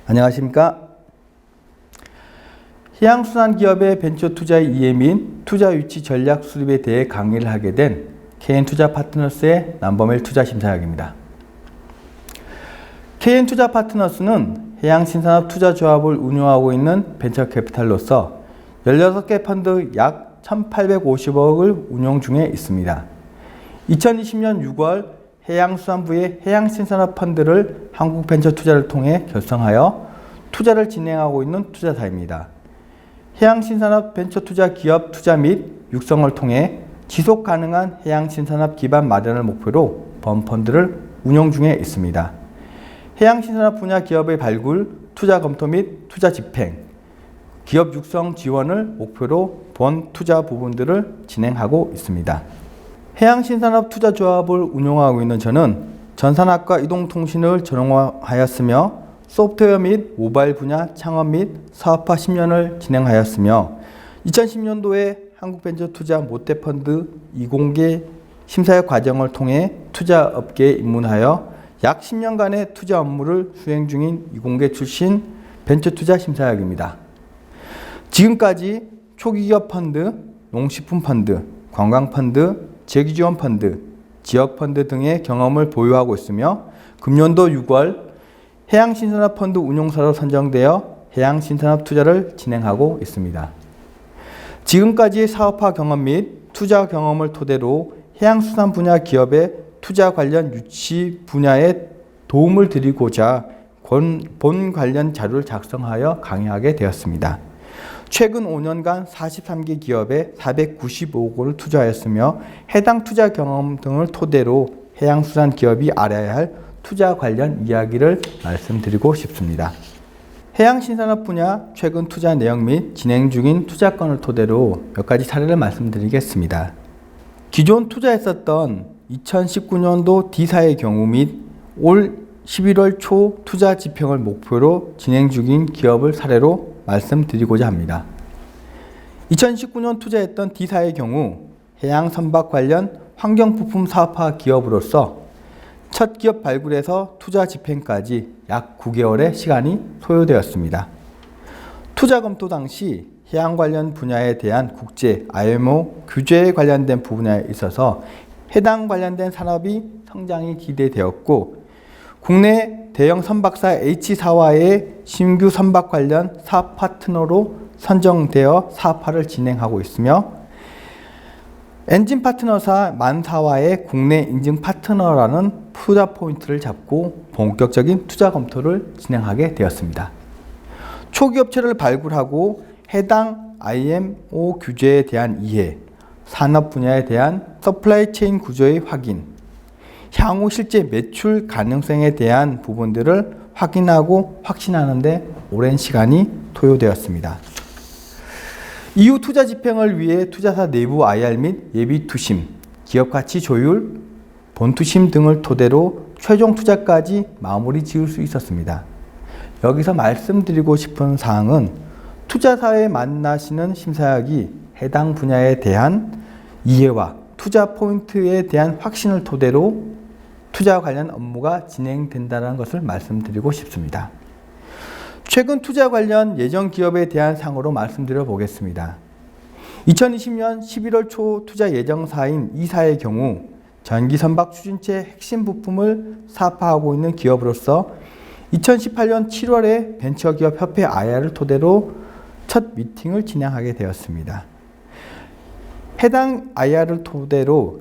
안녕하십니까? 해양수산기업의 벤처투자의 이해 및 투자 유치 전략 수립에 대해 강의를 하게 된 KN투자파트너스의 남범일 투자심사역입니다. KN투자파트너스는 해양신산업 투자조합을 운영하고 있는 벤처캐피탈로서 16개 펀드 약 1,850억을 운영 중에 있습니다. 2020년 6월 해양수산부의 해양신산업 펀드를 한국벤처투자를 통해 결성하여 투자를 진행하고 있는 투자사입니다. 해양신산업 벤처투자 기업 투자 및 육성을 통해 지속가능한 해양신산업 기반 마련을 목표로 본펀드를 운영 중에 있습니다. 해양신산업 분야 기업의 발굴, 투자 검토 및 투자 집행, 기업 육성 지원을 목표로 본 투자 부분들을 진행하고 있습니다. 해양신산업 투자조합을 운영하고 있는 저는 전산학과 이동통신을 전공하였으며 소프트웨어 및 모바일 분야 창업 및 사업화 10년을 진행하였으며 2010년도에 한국벤처투자 모태펀드 이공개 심사역 과정을 통해 투자업계에 입문하여 약 10년간의 투자 업무를 수행 중인 이공개 출신 벤처투자 심사역입니다. 지금까지 초기기업 펀드, 농식품 펀드, 관광펀드, 재기지원 펀드, 지역펀드 등의 경험을 보유하고 있으며 금년도 6월 해양신산업 펀드 운용사로 선정되어 해양신산업 투자를 진행하고 있습니다. 지금까지 사업화 경험 및 투자 경험을 토대로 해양수산 분야 기업의 투자 관련 유치 분야에 도움을 드리고자 본 관련 자료를 작성하여 강의하게 되었습니다. 최근 5년간 43개 기업에 495억 원을 투자하였으며 해당 투자 경험 등을 토대로 해양수산 기업이 알아야 할 투자 관련 이야기를 말씀드리고 싶습니다. 해양신산업 분야 최근 투자 내용 및 진행 중인 투자건을 토대로 몇 가지 사례를 말씀드리겠습니다. 기존 투자했었던 2019년도 D사의 경우 및 올 11월 초 투자 집행을 목표로 진행 중인 기업을 사례로 말씀드리고자 합니다. 2019년 투자했던 D사의 경우 해양 선박 관련 환경부품 사업화 기업으로서 첫 기업 발굴에서 투자 집행까지 약 9개월의 시간이 소요되었습니다. 투자 검토 당시 해양 관련 분야에 대한 국제 IMO 규제에 관련된 부분에 있어서 해당 관련된 산업이 성장이 기대되었고 국내 대형 선박사 H사와의 신규 선박 관련 사업 파트너로 선정되어 사업화를 진행하고 있으며 엔진 파트너사 만사와의 국내 인증 파트너라는 투자 포인트를 잡고 본격적인 투자 검토를 진행하게 되었습니다. 초기 업체를 발굴하고 해당 IMO 규제에 대한 이해, 산업 분야에 대한 서플라이 체인 구조의 확인, 향후 실제 매출 가능성에 대한 부분들을 확인하고 확신하는 데 오랜 시간이 소요되었습니다. 이후 투자 집행을 위해 투자사 내부 IR 및 예비 투심, 기업 가치 조율, 본투심 등을 토대로 최종 투자까지 마무리 지을 수 있었습니다. 여기서 말씀드리고 싶은 사항은 투자사에 만나시는 심사역이 해당 분야에 대한 이해와 투자 포인트에 대한 확신을 토대로 투자 관련 업무가 진행된다는 것을 말씀드리고 싶습니다. 최근 투자 관련 예정 기업에 대한 사항으로 말씀드려 보겠습니다. 2020년 11월 초 투자 예정사인 E사의 경우 전기선박 추진체 핵심 부품을 사업화하고 있는 기업으로서 2018년 7월에 벤처기업협회 IR을 토대로 첫 미팅을 진행하게 되었습니다. 해당 IR을 토대로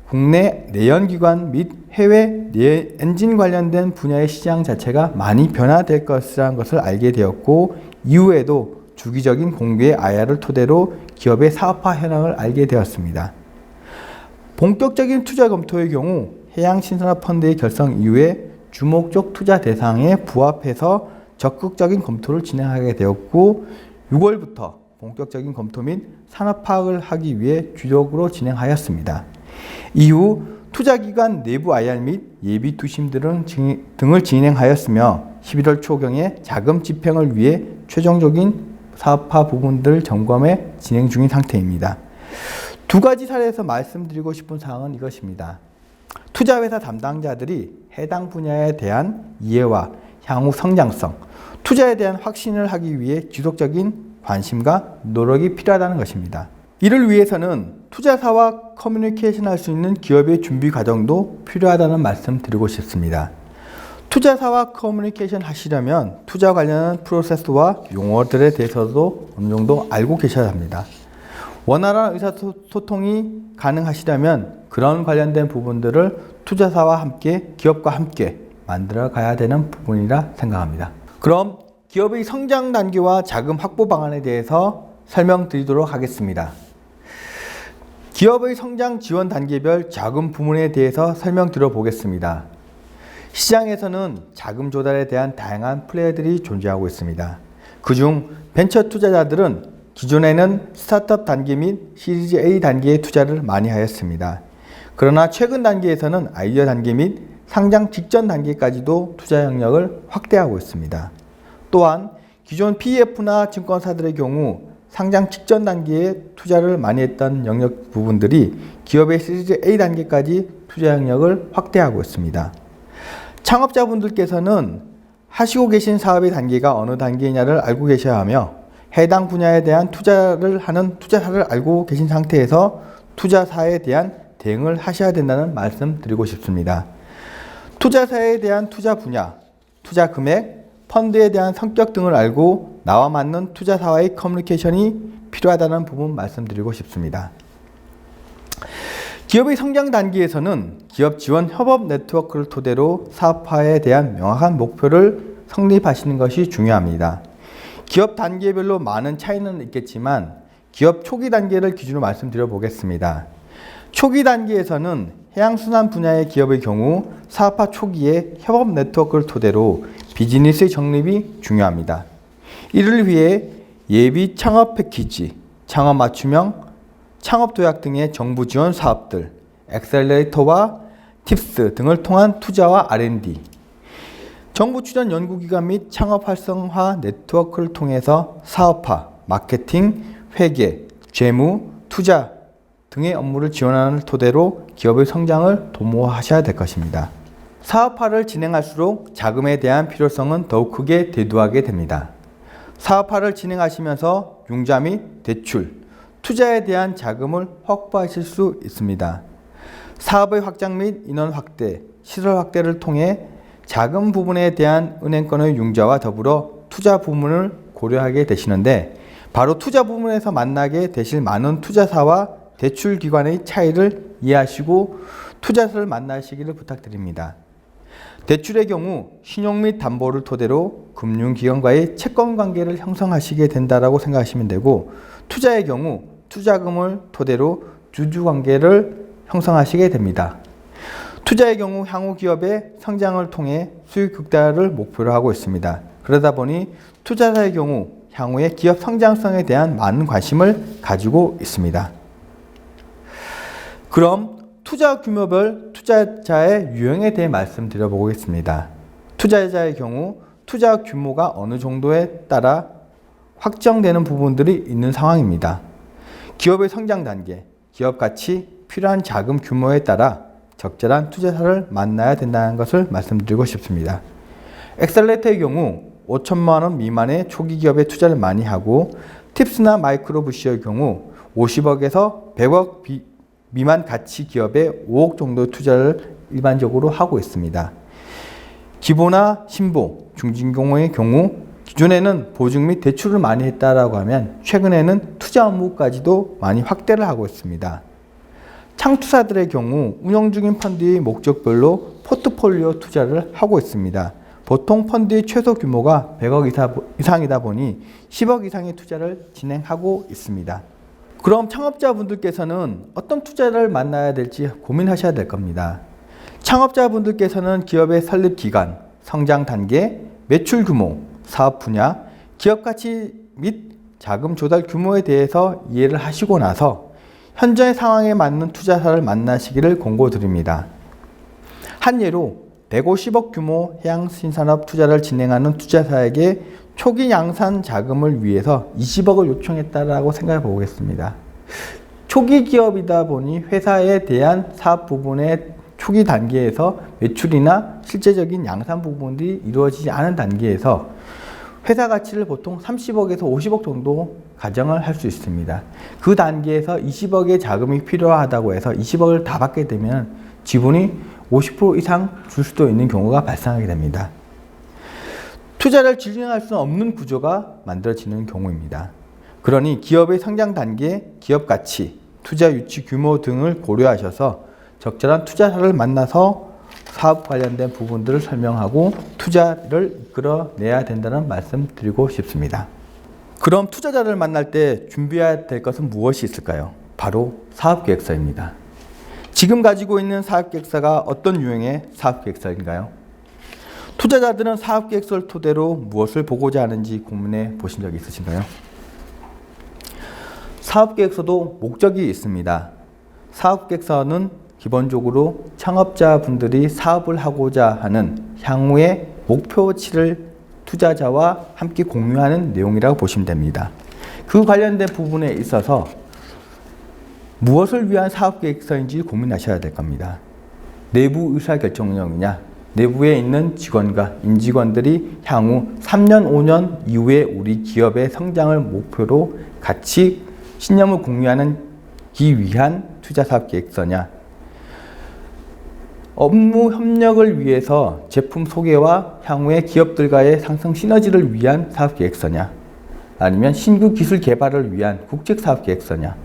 국내 내연기관 및 해외 엔진 관련된 분야의 시장 자체가 많이 변화될 것이라는 것을 알게 되었고 이후에도 주기적인 공개 IR을 토대로 기업의 사업화 현황을 알게 되었습니다. 본격적인 투자 검토의 경우 해양신산업 펀드의 결성 이후에 주목적 투자 대상에 부합해서 적극적인 검토를 진행하게 되었고 6월부터 본격적인 검토 및 산업 파악을 하기 위해 주력으로 진행하였습니다. 이후 투자기관 내부 IR 및 예비 투심 등을 진행하였으며 11월 초경에 자금 집행을 위해 최종적인 사업화 부분들 점검에 진행 중인 상태입니다. 두 가지 사례에서 말씀드리고 싶은 사항은 이것입니다. 투자회사 담당자들이 해당 분야에 대한 이해와 향후 성장성, 투자에 대한 확신을 하기 위해 지속적인 관심과 노력이 필요하다는 것입니다. 이를 위해서는 투자사와 커뮤니케이션 할 수 있는 기업의 준비 과정도 필요하다는 말씀 드리고 싶습니다. 투자사와 커뮤니케이션 하시려면 투자 관련한 프로세스와 용어들에 대해서도 어느 정도 알고 계셔야 합니다. 원활한 의사소통이 가능하시려면 그런 관련된 부분들을 투자사와 함께, 기업과 함께 만들어 가야 되는 부분이라 생각합니다. 그럼 기업의 성장 단계와 자금 확보 방안에 대해서 설명드리도록 하겠습니다. 기업의 성장 지원 단계별 자금 부문에 대해서 설명드려 보겠습니다. 시장에서는 자금 조달에 대한 다양한 플레이들이 존재하고 있습니다. 그중 벤처 투자자들은 기존에는 스타트업 단계 및 시리즈 A 단계의 투자를 많이 하였습니다. 그러나 최근 단계에서는 아이디어 단계 및 상장 직전 단계까지도 투자 영역을 확대하고 있습니다. 또한 기존 PEF나 증권사들의 경우 상장 직전 단계에 투자를 많이 했던 영역 부분들이 기업의 시리즈 A 단계까지 투자 영역을 확대하고 있습니다. 창업자분들께서는 하시고 계신 사업의 단계가 어느 단계냐를 알고 계셔야 하며 해당 분야에 대한 투자를 하는 투자사를 알고 계신 상태에서 투자사에 대한 대응을 하셔야 된다는 말씀 드리고 싶습니다. 투자사에 대한 투자 분야, 투자 금액, 펀드에 대한 성격 등을 알고 나와 맞는 투자사와의 커뮤니케이션이 필요하다는 부분 말씀드리고 싶습니다. 기업의 성장 단계에서는 기업 지원 협업 네트워크를 토대로 사업화에 대한 명확한 목표를 성립하시는 것이 중요합니다. 기업 단계별로 많은 차이는 있겠지만 기업 초기 단계를 기준으로 말씀드려 보겠습니다. 초기 단계에서는 해양수산 분야의 기업의 경우 사업화 초기에 협업 네트워크를 토대로 비즈니스의 정립이 중요합니다. 이를 위해 예비 창업 패키지, 창업 맞춤형, 창업 도약 등의 정부 지원 사업들, 엑셀레이터와 팁스 등을 통한 투자와 R&D, 정부 출연 연구기관 및 창업 활성화 네트워크를 통해서 사업화, 마케팅, 회계, 재무, 투자 등의 업무를 지원하는 토대로 기업의 성장을 도모하셔야 될 것입니다. 사업화를 진행할수록 자금에 대한 필요성은 더욱 크게 대두하게 됩니다. 사업화를 진행하시면서 융자 및 대출, 투자에 대한 자금을 확보하실 수 있습니다. 사업의 확장 및 인원 확대, 시설 확대를 통해 자금 부분에 대한 은행권의 융자와 더불어 투자 부문을 고려하게 되시는데 바로 투자 부문에서 만나게 되실 많은 투자사와 대출기관의 차이를 이해하시고 투자사를 만나시기를 부탁드립니다. 대출의 경우 신용 및 담보를 토대로 금융기관과의 채권관계를 형성하시게 된다고 생각하시면 되고 투자의 경우 투자금을 토대로 주주관계를 형성하시게 됩니다. 투자의 경우 향후 기업의 성장을 통해 수익 극대화를 목표로 하고 있습니다. 그러다 보니 투자사의 경우 향후의 기업 성장성에 대한 많은 관심을 가지고 있습니다. 그럼 투자 규모별 투자자의 유형에 대해 말씀드려 보겠습니다. 투자자의 경우 투자 규모가 어느 정도에 따라 확정되는 부분들이 있는 상황입니다. 기업의 성장 단계, 기업 가치, 필요한 자금 규모에 따라 적절한 투자사를 만나야 된다는 것을 말씀드리고 싶습니다. 엑셀레이터의 경우 5천만 원 미만의 초기 기업에 투자를 많이 하고 팁스나 마이크로 부시의 경우 50억에서 100억 미만 가치 기업에 5억 정도 투자를 일반적으로 하고 있습니다. 기보나 신보, 중진공의 경우 기존에는 보증 및 대출을 많이 했다라고 하면 최근에는 투자 업무까지도 많이 확대를 하고 있습니다. 창투사들의 경우 운영 중인 펀드의 목적별로 포트폴리오 투자를 하고 있습니다. 보통 펀드의 최소 규모가 100억 이상이다 보니 10억 이상의 투자를 진행하고 있습니다. 그럼 창업자분들께서는 어떤 투자를 만나야 될지 고민하셔야 될 겁니다. 창업자분들께서는 기업의 설립 기간, 성장 단계, 매출 규모, 사업 분야, 기업 가치 및 자금 조달 규모에 대해서 이해를 하시고 나서 현재 상황에 맞는 투자사를 만나시기를 권고드립니다. 한 예로 150억 규모 해양신산업 투자를 진행하는 투자사에게 초기 양산 자금을 위해서 20억을 요청했다라고 생각해 보겠습니다. 초기 기업이다 보니 회사에 대한 사업 부분의 초기 단계에서 매출이나 실제적인 양산 부분들이 이루어지지 않은 단계에서 회사 가치를 보통 30억에서 50억 정도 가정을 할 수 있습니다. 그 단계에서 20억의 자금이 필요하다고 해서 20억을 다 받게 되면 지분이 50% 이상 줄 수도 있는 경우가 발생하게 됩니다. 투자를 진행할 수 없는 구조가 만들어지는 경우입니다. 그러니 기업의 성장 단계, 기업 가치, 투자 유치 규모 등을 고려하셔서 적절한 투자자를 만나서 사업 관련된 부분들을 설명하고 투자를 이끌어내야 된다는 말씀 드리고 싶습니다. 그럼 투자자를 만날 때 준비해야 될 것은 무엇이 있을까요? 바로 사업계획서입니다. 지금 가지고 있는 사업계획서가 어떤 유형의 사업계획서인가요? 투자자들은 사업계획서를 토대로 무엇을 보고자 하는지 고민해 보신 적이 있으신가요? 사업계획서도 목적이 있습니다. 사업계획서는 기본적으로 창업자분들이 사업을 하고자 하는 향후의 목표치를 투자자와 함께 공유하는 내용이라고 보시면 됩니다. 그 관련된 부분에 있어서 무엇을 위한 사업계획서인지 고민하셔야 될 겁니다. 내부 의사결정력이냐, 내부에 있는 직원과 임직원들이 향후 3년, 5년 이후에 우리 기업의 성장을 목표로 같이 신념을 공유하는 기 위한 투자사업계획서냐, 업무 협력을 위해서 제품 소개와 향후의 기업들과의 상승 시너지를 위한 사업계획서냐, 아니면 신규 기술 개발을 위한 국책사업계획서냐,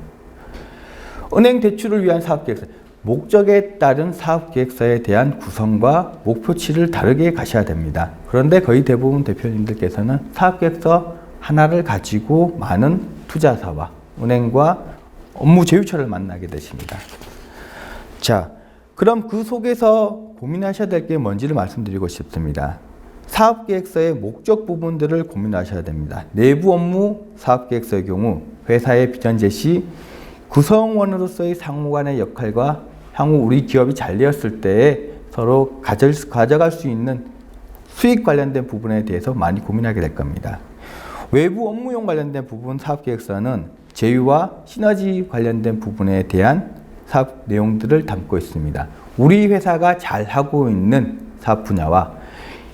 은행 대출을 위한 사업계획서, 목적에 따른 사업계획서에 대한 구성과 목표치를 다르게 가셔야 됩니다. 그런데 거의 대부분 대표님들께서는 사업계획서 하나를 가지고 많은 투자사와 은행과 업무 제휴처를 만나게 되십니다. 자, 그럼 그 속에서 고민하셔야 될 게 뭔지를 말씀드리고 싶습니다. 사업계획서의 목적 부분들을 고민하셔야 됩니다. 내부 업무 사업계획서의 경우 회사의 비전 제시, 구성원으로서의 상호 간의 역할과 향후 우리 기업이 잘 되었을 때 서로 가져갈 수 있는 수익 관련된 부분에 대해서 많이 고민하게 될 겁니다. 외부 업무용 관련된 부분 사업계획서는 제휴와 시너지 관련된 부분에 대한 사업 내용들을 담고 있습니다. 우리 회사가 잘하고 있는 사업 분야와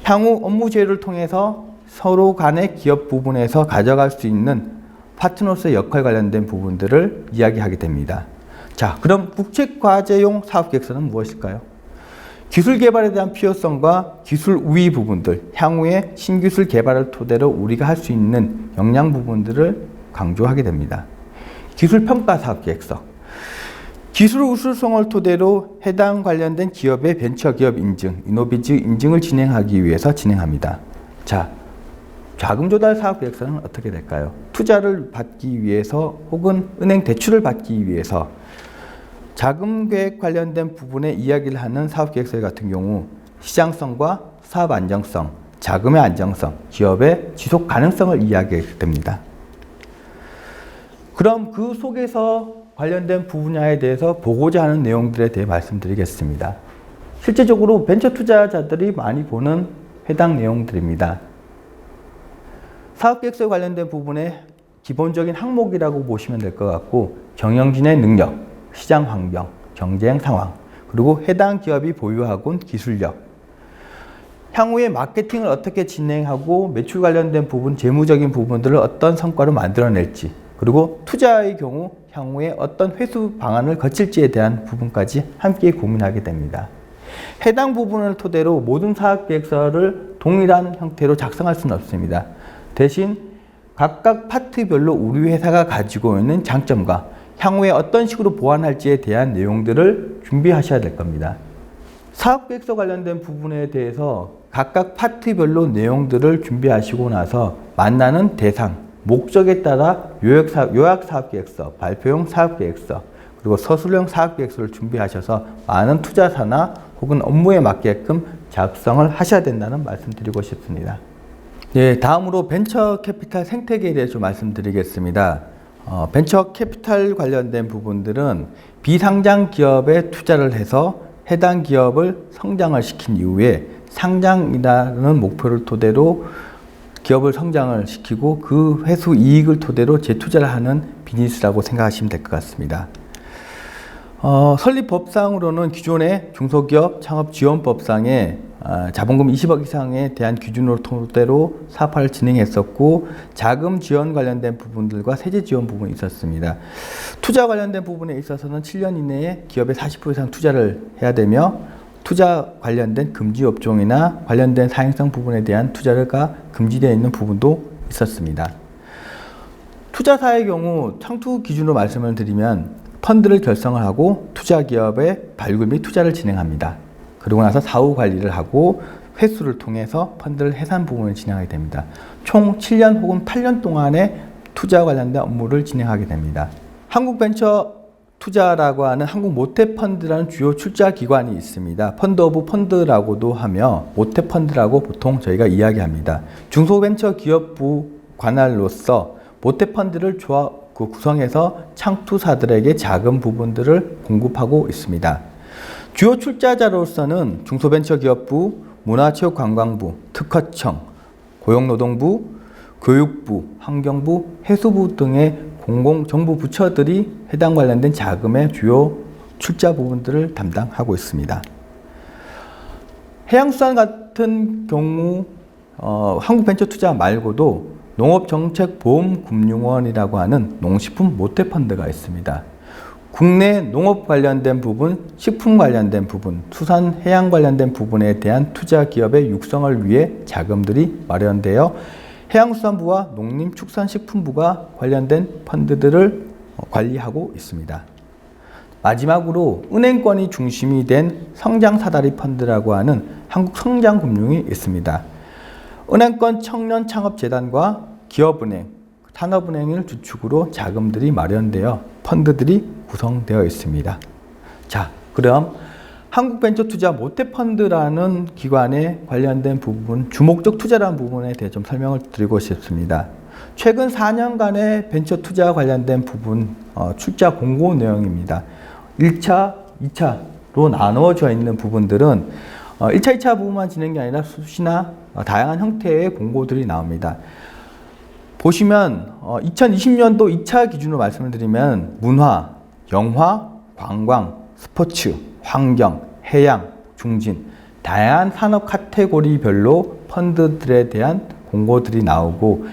향후 업무 제휴를 통해서 서로 간의 기업 부분에서 가져갈 수 있는 파트너로서의 역할 관련된 부분들을 이야기하게 됩니다. 자, 그럼 국책과제용 사업계획서는 무엇일까요? 기술 개발에 대한 필요성과 기술 우위 부분들, 향후에 신기술 개발을 토대로 우리가 할 수 있는 역량 부분들을 강조하게 됩니다. 기술평가 사업계획서, 기술 우수성을 토대로 해당 관련된 기업의 벤처기업 인증, 이노비즈 인증을 진행하기 위해서 진행합니다. 자, 자금조달 사업계획서는 어떻게 될까요? 투자를 받기 위해서 혹은 은행 대출을 받기 위해서 자금계획 관련된 부분에 이야기를 하는 사업계획서 같은 경우 시장성과 사업 안정성, 자금의 안정성, 기업의 지속 가능성을 이야기하게 됩니다. 그럼 그 속에서 관련된 분야에 대해서 보고자 하는 내용들에 대해 말씀드리겠습니다. 실제적으로 벤처 투자자들이 많이 보는 해당 내용들입니다. 사업계획서에 관련된 부분의 기본적인 항목이라고 보시면 될 것 같고, 경영진의 능력, 시장 환경, 경쟁 상황, 그리고 해당 기업이 보유하고 있는 기술력, 향후에 마케팅을 어떻게 진행하고 매출 관련된 부분, 재무적인 부분들을 어떤 성과로 만들어낼지, 그리고 투자의 경우 향후에 어떤 회수 방안을 거칠지에 대한 부분까지 함께 고민하게 됩니다. 해당 부분을 토대로 모든 사업계획서를 동일한 형태로 작성할 수는 없습니다. 대신 각각 파트별로 우리 회사가 가지고 있는 장점과 향후에 어떤 식으로 보완할지에 대한 내용들을 준비하셔야 될 겁니다. 사업계획서 관련된 부분에 대해서 각각 파트별로 내용들을 준비하시고 나서 만나는 대상, 목적에 따라 요약사업계획서, 발표용 사업계획서, 그리고 서술형 사업계획서를 준비하셔서 많은 투자사나 혹은 업무에 맞게끔 작성을 하셔야 된다는 말씀드리고 싶습니다. 네, 다음으로 벤처 캐피탈 생태계에 대해서 말씀드리겠습니다. 벤처 캐피탈 관련된 부분들은 비상장 기업에 투자를 해서 해당 기업을 성장을 시킨 이후에 상장이라는 목표를 토대로 기업을 성장을 시키고 그 회수 이익을 토대로 재투자를 하는 비즈니스라고 생각하시면 될 것 같습니다. 설립법상으로는 기존의 중소기업 창업지원법상에 자본금 20억 이상에 대한 기준으로 토대로 사업화를 진행했었고, 자금 지원 관련된 부분들과 세제 지원 부분이 있었습니다. 투자 관련된 부분에 있어서는 7년 이내에 기업의 40% 이상 투자를 해야 되며, 투자 관련된 금지 업종이나 관련된 사행성 부분에 대한 투자가 금지되어 있는 부분도 있었습니다. 투자사의 경우 창투 기준으로 말씀을 드리면 펀드를 결성을 하고 투자 기업의 발굴 및 투자를 진행합니다. 그러고 나서 사후 관리를 하고 회수를 통해서 펀드를 해산 부분을 진행하게 됩니다. 총 7년 혹은 8년 동안의 투자 관련된 업무를 진행하게 됩니다. 한국벤처투자라고 하는 한국모태펀드라는 주요 출자 기관이 있습니다. 펀드 오브 펀드라고도 하며 모태펀드라고 보통 저희가 이야기합니다. 중소벤처기업부 관할로서 모태펀드를 구성해서 창투사들에게 자금 부분들을 공급하고 있습니다. 주요 출자자로서는 중소벤처기업부, 문화체육관광부, 특허청, 고용노동부, 교육부, 환경부, 해수부 등의 공공정부 부처들이 해당 관련된 자금의 주요 출자 부분들을 담당하고 있습니다. 해양수산 같은 경우 한국벤처투자 말고도 농업정책보험금융원이라고 하는 농식품 모태펀드가 있습니다. 국내 농업 관련된 부분, 식품 관련된 부분, 수산 해양 관련된 부분에 대한 투자 기업의 육성을 위해 자금들이 마련되어 해양수산부와 농림축산식품부가 관련된 펀드들을 관리하고 있습니다. 마지막으로 은행권이 중심이 된 성장사다리 펀드라고 하는 한국성장금융이 있습니다. 은행권 청년창업재단과 기업은행, 산업은행을 주축으로 자금들이 마련되어 펀드들이 구성되어 있습니다. 자, 그럼 한국벤처투자 모태펀드라는 기관에 관련된 부분, 주목적 투자라는 부분에 대해 좀 설명을 드리고 싶습니다. 최근 4년간의 벤처투자 관련된 부분 출자 공고 내용입니다. 1차, 2차로 나누어져 있는 부분들은 1차, 2차 부분만 진행이 아니라 수시나 다양한 형태의 공고들이 나옵니다. 보시면 2020년도 2차 기준으로 말씀을 드리면 문화, 영화, 관광, 스포츠, 환경, 해양, 중진 다양한 산업 카테고리별로 펀드들에 대한 공고들이 나오고